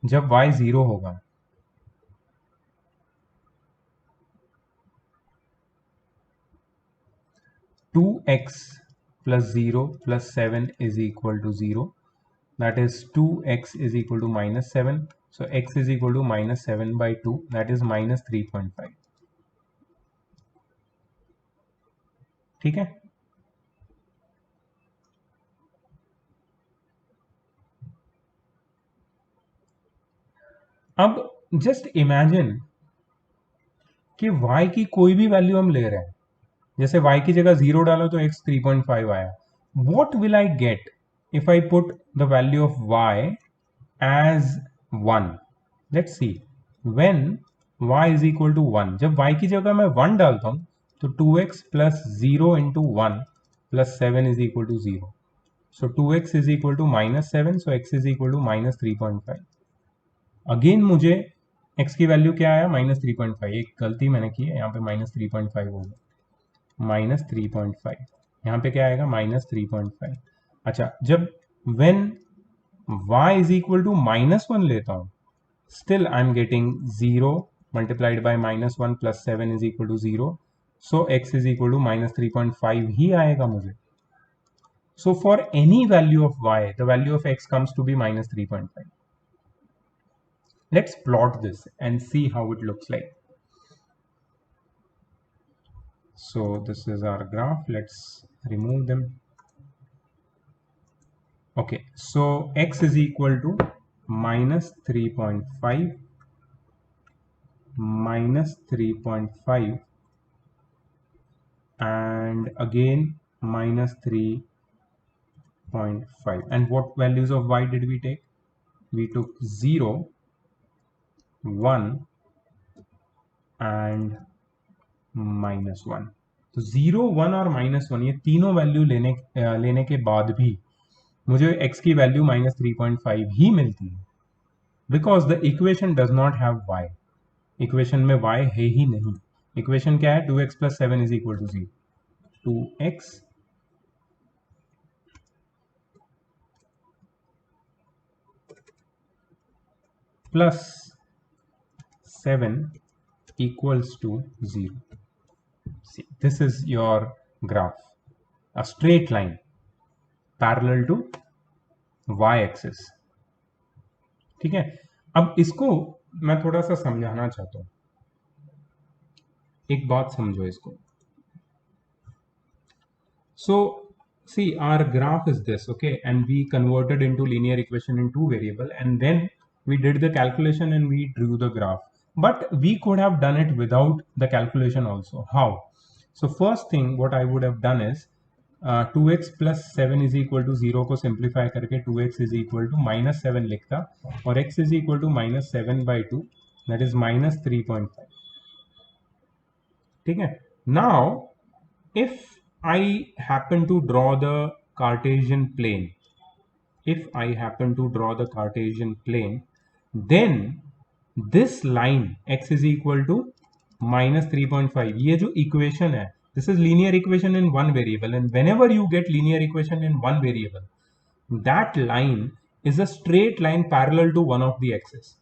जब y 0 होगा 2x plus 0 plus 7 is equal to 0. That is 2x is equal to -7. So x is equal to -7 by 2. That is -3.5. ठीक है. अब जस्ट इमेजिन कि y की कोई भी वैल्यू हम ले रहे हैं. जैसे y की जगह 0 डालो तो x 3.5 आया. What will I get if I put the value of y as 1? Let's see. When y is equal to 1, जब y की जगह मैं 1 डालता हूं तो 2x plus 0 into 1 plus 7 is equal to 0. So 2x is equal to -7. So x is equal to -3.5. Again मुझे x की value क्या आया? -3.5. एक गलती मैंने की है, यहाँ पे -3.5 होगा. -3.5. यहाँ पे क्या आएगा? -3.5. अच्छा, जब when y is equal to -1 लेता हूं still I'm getting 0 multiplied by -1 plus 7 is equal to 0. So x is equal to -3.5 ही आएगा मुझे. So for any value of y, the value of x comes to be -3.5. Let's plot this and see how it looks like. So this is our graph. Let's remove them. Okay, so x is equal to -3.5 -3.5 and again -3.5. And what values of y did we take? We took 0, 1 and -1. तो 0, 1 और -1 ये तीनों value लेने के बाद भी मुझे x की वैल्यू -3.5 ही मिलती है, because the equation does not have y. Equation में y है ही नहीं. इक्वेशन क्या है? 2x plus 7 is equal to 0. 2x plus 7 equals to 0. See, this is your graph, a straight line parallel to y-axis. ठीक है. अब इसको मैं थोड़ा सा समझाना चाहता हूं. एक बात समझो इसको. So see, our graph is this, okay, and we converted into linear equation in two variable, and then we did the calculation and we drew the graph. But we could have done it without the calculation also. How? So first thing what I would have done is 2x plus 7 is equal to 0 को simplify करके 2x is equal to -7 लिखता और x is equal to -7/2, that is -3.5. ठीक है. Now if I happen to draw the Cartesian plane, then this line x is equal to -3.5. ये जो equation है, this is linear equation in one variable, and whenever you get linear equation in one variable, that line is a straight line parallel to one of the axes.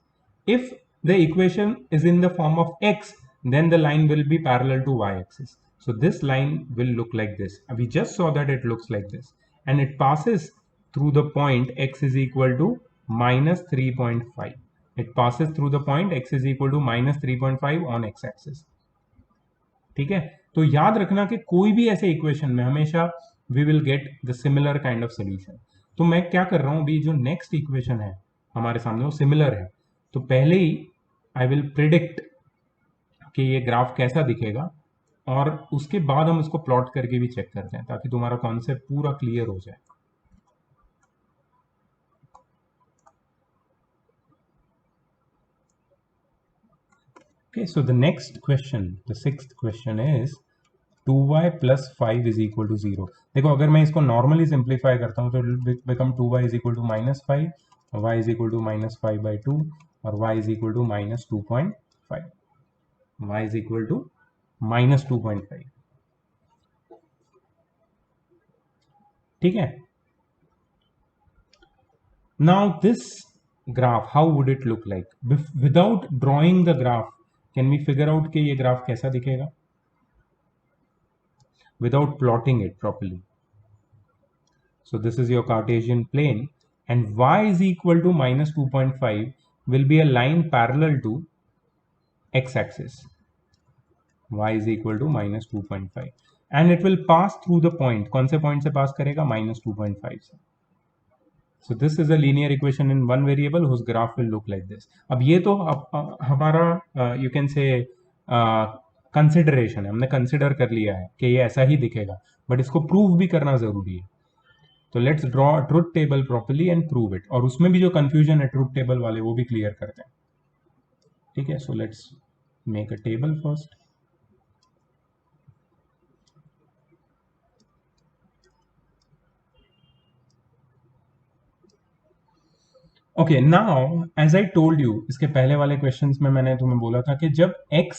If the equation is in the form of x, then the line will be parallel to y-axis. So this line will look like this. We just saw that it looks like this, and it passes through the point x is equal to -3.5. It passes through the point x is equal to -3.5 on x-axis. ठीक है. तो याद रखना कि कोई भी ऐसे equation में हमेशा we will get the similar kind of solution. तो मैं क्या कर रहा हूं अभी, जो नेक्स्ट इक्वेशन है हमारे सामने वो सिमिलर है, तो पहले ही आई विल प्रिडिक्ट कि ये ग्राफ कैसा दिखेगा, और उसके बाद हम उसको प्लॉट करके भी चेक करते हैं ताकि तुम्हारा कॉन्सेप्ट पूरा क्लियर हो जाए. Okay, so the next question, the sixth question is 2y plus 5 is equal to 0. देखो, अगर मैं इसको नॉर्मली सिंप्लीफाई करता हूँ तो become 2y is equal to -5, y is equal to -5/2 और y is equal to -2.5. y is equal to -2.5. ठीक है. Now this graph, how would it look like? Without drawing the graph, can we figure out कि ये graph कैसा दिखेगा? Without plotting it properly. So this is your Cartesian plane, and y is equal to -2.5 will be a line parallel to x-axis. y is equal to -2.5, and it will pass through the point. कौन से point से pass करेगा? -2.5 से. So this is a linear equation in one variable whose graph will look like this. अब ये तो हमारा you can say consideration है, हमने कंसिडर कर लिया है कि ये ऐसा ही दिखेगा, बट इसको प्रूव भी करना जरूरी है. तो let's draw truth table properly and prove it, और उसमें भी जो कंफ्यूजन है ट्रुथ टेबल वाले वो भी क्लियर करते हैं. ठीक है. So let's make a table first. Okay, now as I told you, इसके पहले वाले क्वेश्चंस में मैंने तुम्हें बोला था कि जब x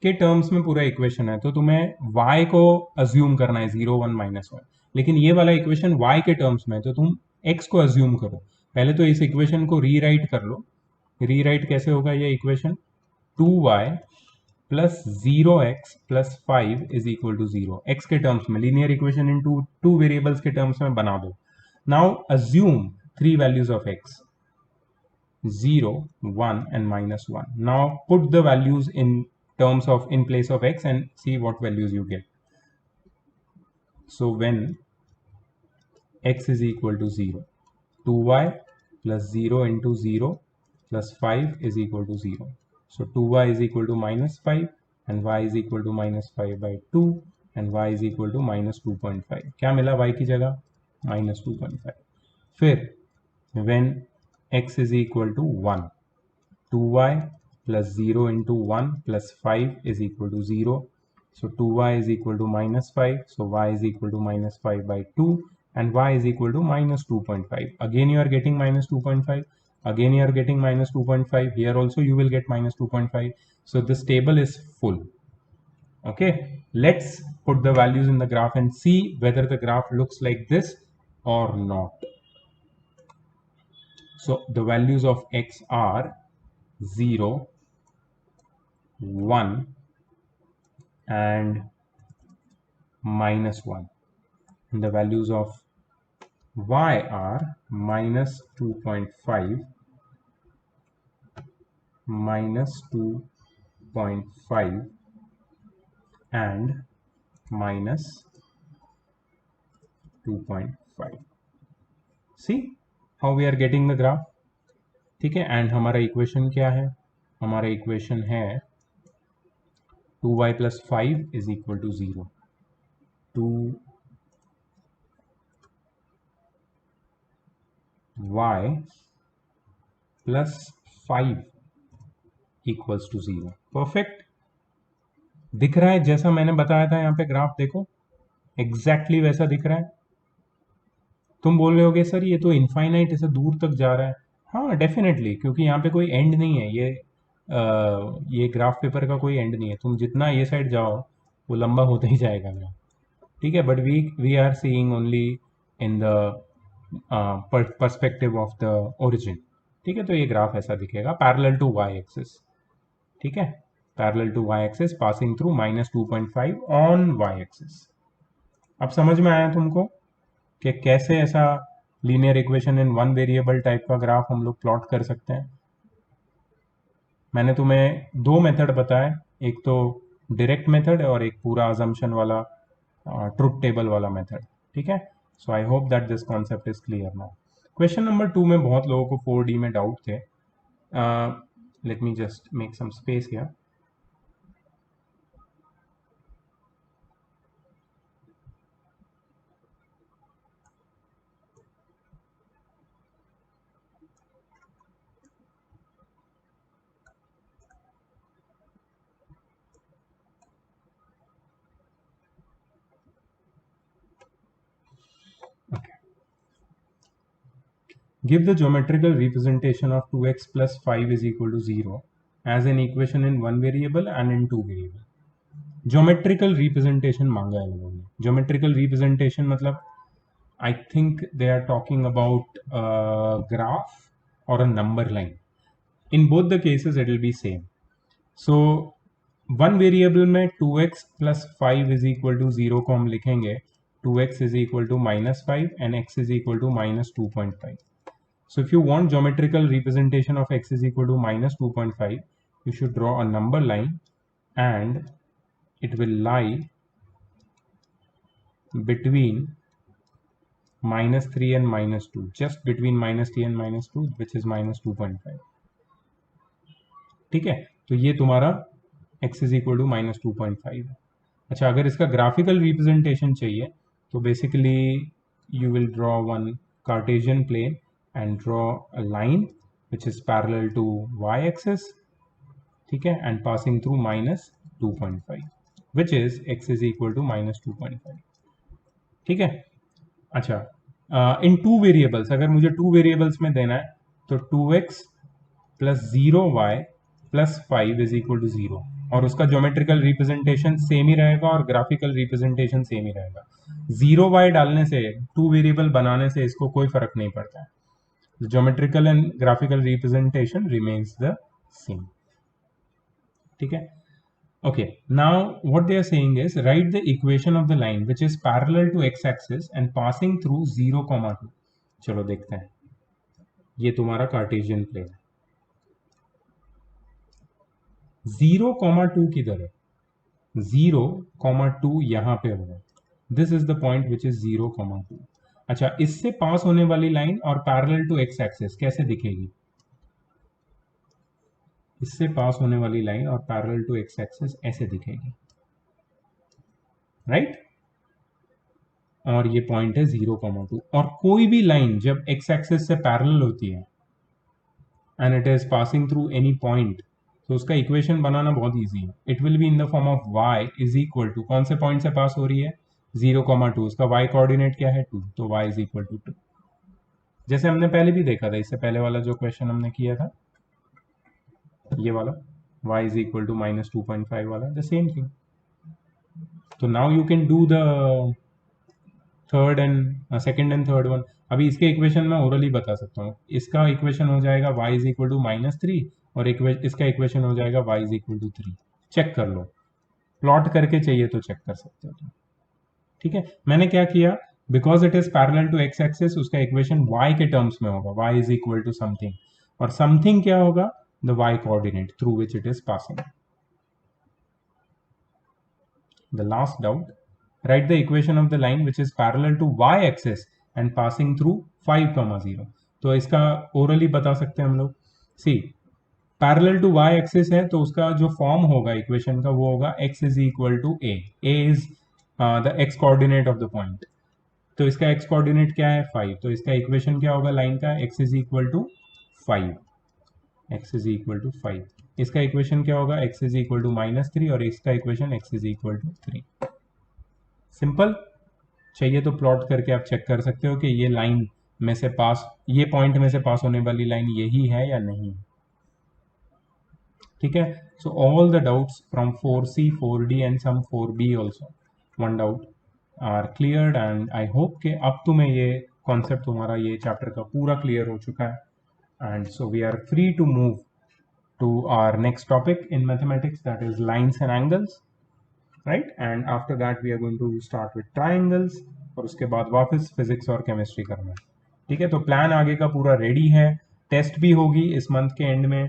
के टर्म्स में पूरा इक्वेशन है तो तुम्हें y को अज्यूम करना है 0, 1, -1. लेकिन ये वाला इक्वेशन y के टर्म्स में है तो तुम x को अज्यूम करो. पहले तो इस इक्वेशन को रीराइट कर लो रीराइट कैसे होगा ये equation, 2y plus 0x plus 5 is equal to 0, x के टर्म्स में linear equation in two variables के टर्म्स में बना दो. Now assume three values of x, 0, 1 and minus 1. Now put the values in terms of in place of x and see what values you get. So when x is equal to 0, 2y plus 0 into 0 plus 5 is equal to 0. So 2y is equal to minus 5 and y is equal to minus 5 by 2 and y is equal to minus 2.5. क्या मिला y की जगह, minus 2.5. फिर when x is equal to 1, 2y plus 0 into 1 plus 5 is equal to 0. So 2y is equal to minus 5. So y is equal to minus 5 by 2 and y is equal to minus 2.5. Again you are getting minus 2.5. Again you are getting minus 2.5. Here also you will get minus 2.5. So this table is full. Okay, let's put the values in the graph and see whether the graph looks like this or not. So the values of x are 0, 1 and minus 1, and the values of y are minus 2.5, minus 2.5 and minus 2.5. See how we are getting the graph. ठीक है, and हमारा equation क्या है, हमारा equation है 2y plus 5 is equal to 0. 2y plus 5 equals to 0. Perfect दिख रहा है जैसा मैंने बताया था. यहाँ पे ग्राफ देखो, एग्जैक्टली वैसा दिख रहा है. तुम बोल रहे होगे सर ये तो इनफाइनाइट ऐसे दूर तक जा रहा है. हाँ डेफिनेटली, क्योंकि यहाँ पे कोई एंड नहीं है. ये ग्राफ पेपर का कोई एंड नहीं है. तुम जितना ये साइड जाओ वो लंबा होता ही जाएगा ग्राफ. ठीक है, but we are seeing only in the perspective of the origin. ठीक है, तो ये ग्राफ ऐसा दिखेगा पैरेलल टू वाई एक्सिस. ठीक है, parallel to y axis passing through minus 2.5 on y axis. अब समझ में आया तुमको कि कैसे ऐसा linear equation in one variable type का ग्राफ हम लोग प्लॉट कर सकते हैं. मैंने तुम्हें दो मेथड बताए, एक तो डायरेक्ट मेथड और एक पूरा अजम्पशन वाला ट्रुथ टेबल वाला मेथड. ठीक है, so I hope that this concept is clear now. Question number 2 में बहुत लोगों को 4D में डाउट थे. Let me just make some space here. Give the geometrical representation of 2x plus 5 is equal to 0 as an equation in one variable and in two variable. Geometrical representation मांगा है लोगों ने. Geometrical representation मतलब I think they are talking about a graph or a number line. In both the cases it will be same. So one variable में 2x plus 5 is equal to 0 को हम लिखेंगे 2x is equal to minus 5 and x is equal to minus 2.5. So if you want geometrical representation of x is equal to minus 2.5, you should draw a number line and it will lie between minus 3 and minus 2, just between minus 3 and minus 2, which is minus 2.5. ठीक है, तो ये तुम्हारा x is equal to minus 2.5 है. अच्छा, अगर इसका graphical representation चाहिए तो basically you will draw one Cartesian plane and draw a line which is parallel to y-axis. ठीक है, and passing through minus 2.5, which is x is equal to minus 2.5. ठीक है, अच्छा, इन टू वेरिएबल्स अगर मुझे two variables में देना है तो 2x plus 0y plus 5 is equal to 0 और उसका ज्योमेट्रिकल रिप्रेजेंटेशन सेम ही रहेगा और ग्राफिकल रिप्रेजेंटेशन सेम ही रहेगा. 0y डालने से, टू वेरिएबल बनाने से इसको कोई फर्क नहीं पड़ता है. The geometrical and graphical representation remains the same. ठीक है. Okay, now what they are saying is write the equation of the line which is parallel to x-axis and passing through 0,2. चलो देखते हैं. ये तुम्हारा कार्टेशियन प्लेन है. 0,2 किधर है? 0,2 यहाँ पे होगा. This is the point which is 0,2. अच्छा, इससे पास होने वाली लाइन और पैरेलल टू एक्स एक्सिस कैसे दिखेगी? इससे पास होने वाली लाइन और पैरेलल टू एक्स एक्सिस ऐसे दिखेगी, राइट? और ये पॉइंट है 0,2. और कोई भी लाइन जब एक्स एक्सिस से पैरेलल होती है and it is passing through any point, तो उसका इक्वेशन बनाना बहुत इजी है. It will be in the form of y is equal to, कौन से पॉइंट से पास हो रही है? 0,2. उसका y कोऑर्डिनेट क्या है? 2. तो y इज इक्वल टू 2. जैसे हमने पहले भी देखा था, इससे पहले वाला जो क्वेश्चन हमने किया था, ये वाला y इज इक्वल टू -2.5 वाला, द सेम थिंग. तो now you can do the third and second and third one. अभी इसके इक्वेशन मैं ओरली बता सकता हूँ. इसका इक्वेशन हो जाएगा y इज इक्वल टू -3 और इसका इक्वेशन हो जाएगा y is equal to 3. Check कर लो, प्लॉट करके चाहिए तो चेक कर सकते हो तुम. ठीक है, मैंने क्या किया, because it is parallel to x axis, उसका इक्वेशन y के टर्म्स में होगा, y is equal to something, और समथिंग क्या होगा? The y coordinate through which it is passing. The last doubt, write the equation of the line which is parallel to y-axis and passing through 5,0. तो इसका orally बता सकते हैं हम लोग. सी, पैरेलल टू y-axis है तो उसका जो फॉर्म होगा इक्वेशन का वो होगा x is equal to a. a is the x coordinate of the point. तो इसका x कोऑर्डिनेट क्या है? 5. तो इसका इक्वेशन क्या होगा लाइन का? x is equal to 5. x is equal to 5. इसका इक्वेशन क्या होगा? x इज इक्वल टू -3 और इसका equation x is equal to 3. Simple. चाहिए तो प्लॉट करके आप चेक कर सकते हो कि ये लाइन में से पास, ये पॉइंट में से पास होने वाली लाइन यही है या नहीं. ठीक है. So all the doubts from 4C 4D and some 4B also, one doubt are cleared and I hope कि अब तुम्हें ये कॉन्सेप्ट, तुम्हारा ये चैप्टर का पूरा क्लियर हो चुका है. And so we are free to move to our next topic in mathematics, that is lines and angles, right? And after that we are going to start with triangles, और उसके बाद वापस physics और chemistry करना है. ठीक है, तो प्लान आगे का पूरा रेडी है. टेस्ट भी होगी इस मंथ के एंड में,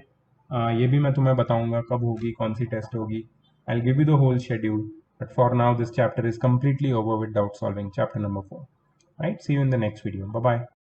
ये भी मैं तुम्हें बताऊंगा कब होगी, कौन सी टेस्ट होगी. I will give you the whole schedule, but for now this chapter is completely over with doubt solving, chapter number 4. Right, see you in the next video. Bye bye.